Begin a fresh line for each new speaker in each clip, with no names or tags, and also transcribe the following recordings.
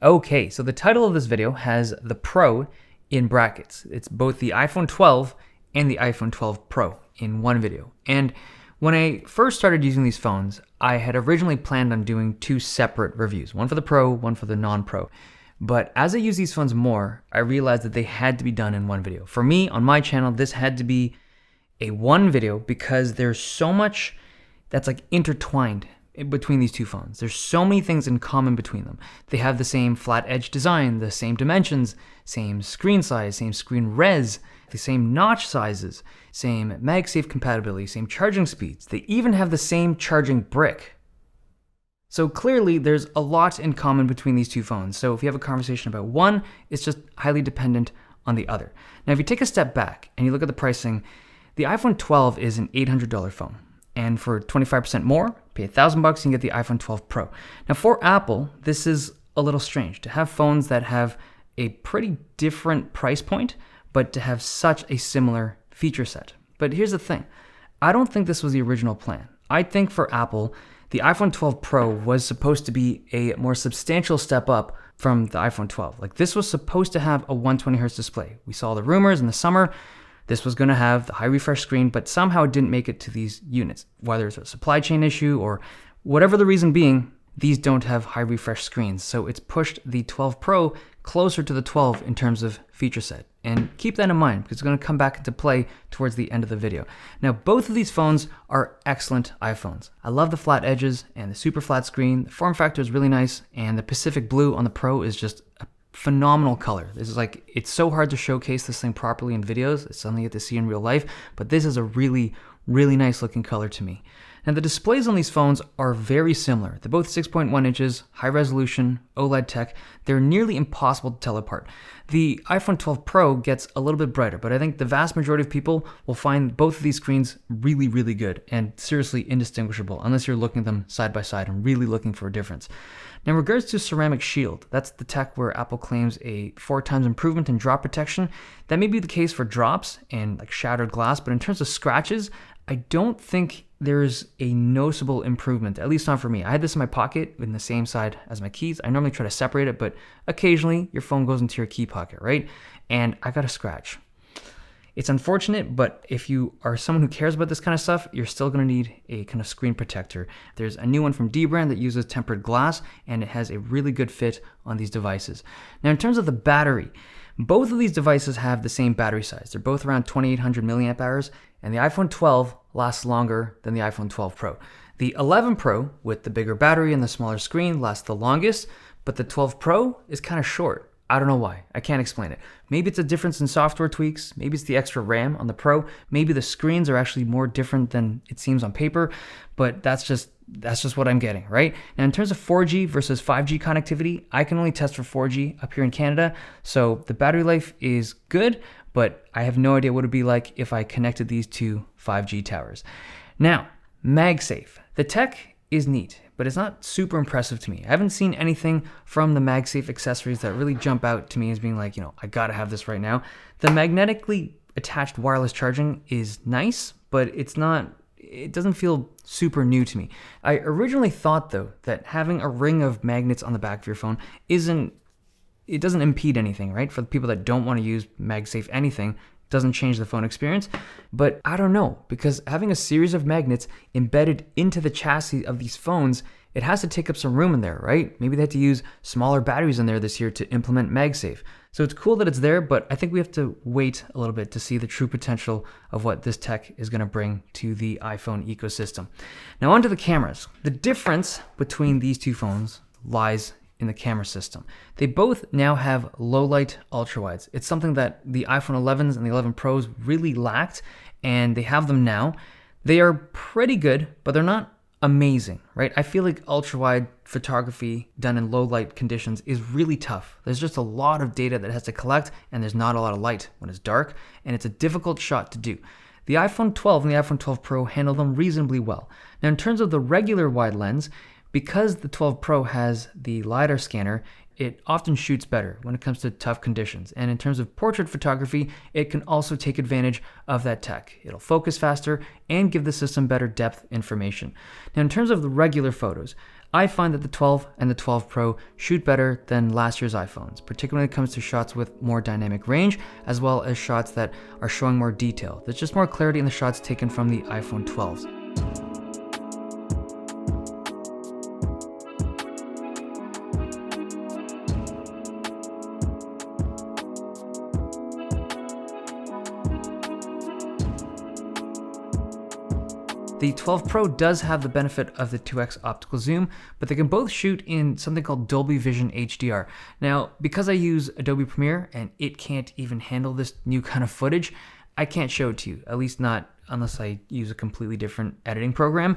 Okay, so the title of this video has the Pro in brackets. It's both the iPhone 12 and the iPhone 12 Pro in one video. And when I first started using these phones, I had originally planned on doing two separate reviews, one for the Pro, one for the non-Pro. But as I use these phones more, I realized that they had to be done in one video. For me, on my channel, this had to be a one video because there's so much that's like intertwined between these two phones. There's so many things in common between them. They have the same flat edge design, the same dimensions, same screen size, same screen res, the same notch sizes, same Magsafe compatibility, same charging speeds. They even have the same charging brick. So clearly there's a lot in common between these two phones. So if you have a conversation about one, it's just highly dependent on the other. Now if you take a step back and you look at the pricing, the iPhone 12 is an $800 phone. And for 25% more, pay $1,000 and you can get the iPhone 12 Pro. Now for Apple, this is a little strange to have phones that have a pretty different price point, but to have such a similar feature set. But here's the thing, I don't think this was the original plan. I think for Apple, the iPhone 12 Pro was supposed to be a more substantial step up from the iPhone 12. Like this was supposed to have a 120Hz display. We saw the rumors in the summer. This was going to have the high refresh screen, but somehow it didn't make it to these units. Whether it's a supply chain issue or whatever the reason being, these don't have high refresh screens. So it's pushed the 12 Pro closer to the 12 in terms of feature set. And keep that in mind because it's going to come back into play towards the end of the video. Now, both of these phones are excellent iPhones. I love the flat edges and the super flat screen. The form factor is really nice, and the Pacific Blue on the Pro is just a phenomenal color. This is like, it's so hard to showcase this thing properly in videos. It's something you get to see in real life, but this is a really, really nice looking color to me. And the displays on these phones are very similar. They're both 6.1 inches, high resolution, OLED tech. They're nearly impossible to tell apart. The iPhone 12 Pro gets a little bit brighter, but I think the vast majority of people will find both of these screens really, really good and seriously indistinguishable unless you're looking at them side by side and really looking for a difference. Now, in regards to ceramic shield, that's the tech where Apple claims a 4 times improvement in drop protection. That may be the case for drops and like shattered glass, but in terms of scratches, I don't think there's a noticeable improvement, at least not for me. I had this in my pocket in the same side as my keys. I normally try to separate it, but occasionally your phone goes into your key pocket, right? And I got a scratch. It's unfortunate, but if you are someone who cares about this kind of stuff, you're still going to need a kind of screen protector. There's a new one from Dbrand that uses tempered glass, and it has a really good fit on these devices. Now, in terms of the battery, both of these devices have the same battery size. They're both around 2800 milliamp hours, and the iPhone 12 lasts longer than the iPhone 12 Pro. The 11 Pro, with the bigger battery and the smaller screen, lasts the longest, but the 12 Pro is kind of short. I don't know why. I can't explain it. Maybe it's a difference in software tweaks. Maybe it's the extra RAM on the Pro. Maybe the screens are actually more different than it seems on paper, but that's just what I'm getting, right? Now, in terms of 4G versus 5G connectivity, I can only test for 4G up here in Canada, so the battery life is good, but I have no idea what it would be like if I connected these two 5G towers. Now, Magsafe. The tech is neat, but it's not super impressive to me. I haven't seen anything from the Magsafe accessories that really jump out to me as being like, I gotta have this right now. The magnetically attached wireless charging is nice, but it doesn't feel super new to me. I originally thought though that having a ring of magnets on the back of your phone it doesn't impede anything, right? For the people that don't want to use Magsafe anything, doesn't change the phone experience. But I don't know, because having a series of magnets embedded into the chassis of these phones, it has to take up some room in there, right? Maybe they had to use smaller batteries in there this year to implement Magsafe. So it's cool that it's there, but I think we have to wait a little bit to see the true potential of what this tech is going to bring to the iPhone ecosystem. Now onto the cameras. The difference between these two phones lies in the camera system. They both now have low light ultra wides. It's something that the iPhone 11s and the 11 Pros really lacked, and they have them now. They are pretty good, but they're not amazing, right? I feel like ultra wide photography done in low light conditions is really tough. There's just a lot of data that has to collect, and there's not a lot of light when it's dark, and it's a difficult shot to do. The iPhone 12 and the iPhone 12 Pro handle them reasonably well. Now, in terms of the regular wide lens, because the 12 Pro has the LiDAR scanner, it often shoots better when it comes to tough conditions. And in terms of portrait photography, it can also take advantage of that tech. It'll focus faster and give the system better depth information. Now, in terms of the regular photos, I find that the 12 and the 12 Pro shoot better than last year's iPhones, particularly when it comes to shots with more dynamic range, as well as shots that are showing more detail. There's just more clarity in the shots taken from the iPhone 12s. The 12 Pro does have the benefit of the 2x optical zoom, but they can both shoot in something called Dolby Vision HDR. Now, because I use Adobe Premiere and it can't even handle this new kind of footage, I can't show it to you, at least not unless I use a completely different editing program.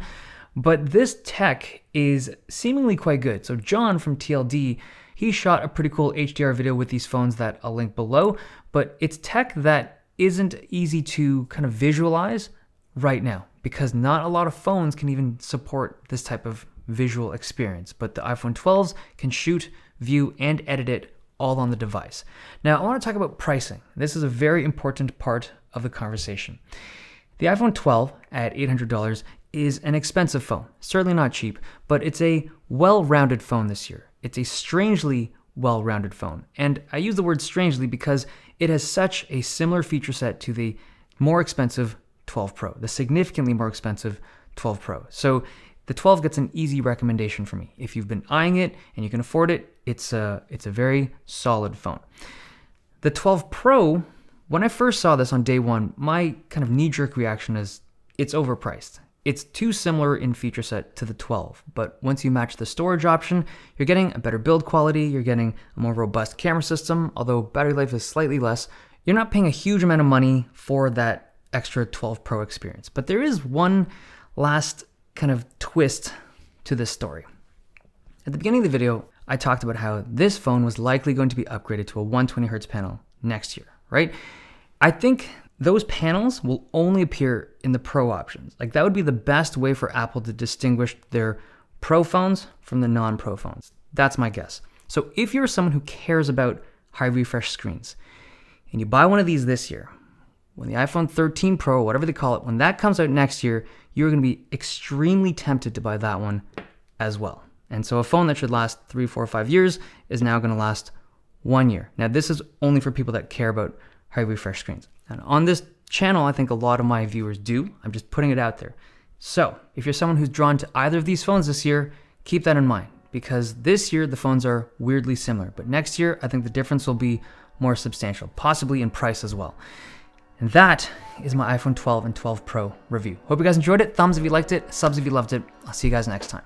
But this tech is seemingly quite good. So John from TLD, he shot a pretty cool HDR video with these phones that I'll link below, but it's tech that isn't easy to kind of visualize right now, because not a lot of phones can even support this type of visual experience, but the iPhone 12s can shoot, view, and edit it all on the device. Now, I want to talk about pricing. This is a very important part of the conversation. The iPhone 12 at $800 is an expensive phone, certainly not cheap, but it's a well-rounded phone this year. It's a strangely well-rounded phone, and I use the word strangely because it has such a similar feature set to the more expensive 12 Pro, the significantly more expensive 12 Pro. So the 12 gets an easy recommendation for me. If you've been eyeing it and you can afford it, it's a very solid phone. The 12 Pro, when I first saw this on day one, my kind of knee-jerk reaction is it's overpriced. It's too similar in feature set to the 12, but once you match the storage option, you're getting a better build quality, you're getting a more robust camera system, although battery life is slightly less. You're not paying a huge amount of money for that extra 12 Pro experience. But there is one last kind of twist to this story. At the beginning of the video, I talked about how this phone was likely going to be upgraded to a 120Hz panel next year, right? I think those panels will only appear in the Pro options. Like, that would be the best way for Apple to distinguish their Pro phones from the non-Pro phones. That's my guess. So if you're someone who cares about high refresh screens and you buy one of these this year, when the iPhone 13 Pro, whatever they call it, when that comes out next year, you're going to be extremely tempted to buy that one as well. And so a phone that should last 3, 4, 5 years is now going to last 1 year. Now, this is only for people that care about high refresh screens. And on this channel, I think a lot of my viewers do. I'm just putting it out there. So if you're someone who's drawn to either of these phones this year, keep that in mind, because this year the phones are weirdly similar. But next year, I think the difference will be more substantial, possibly in price as well. And that is my iPhone 12 and 12 Pro review. Hope you guys enjoyed it. Thumbs if you liked it, subs if you loved it. I'll see you guys next time.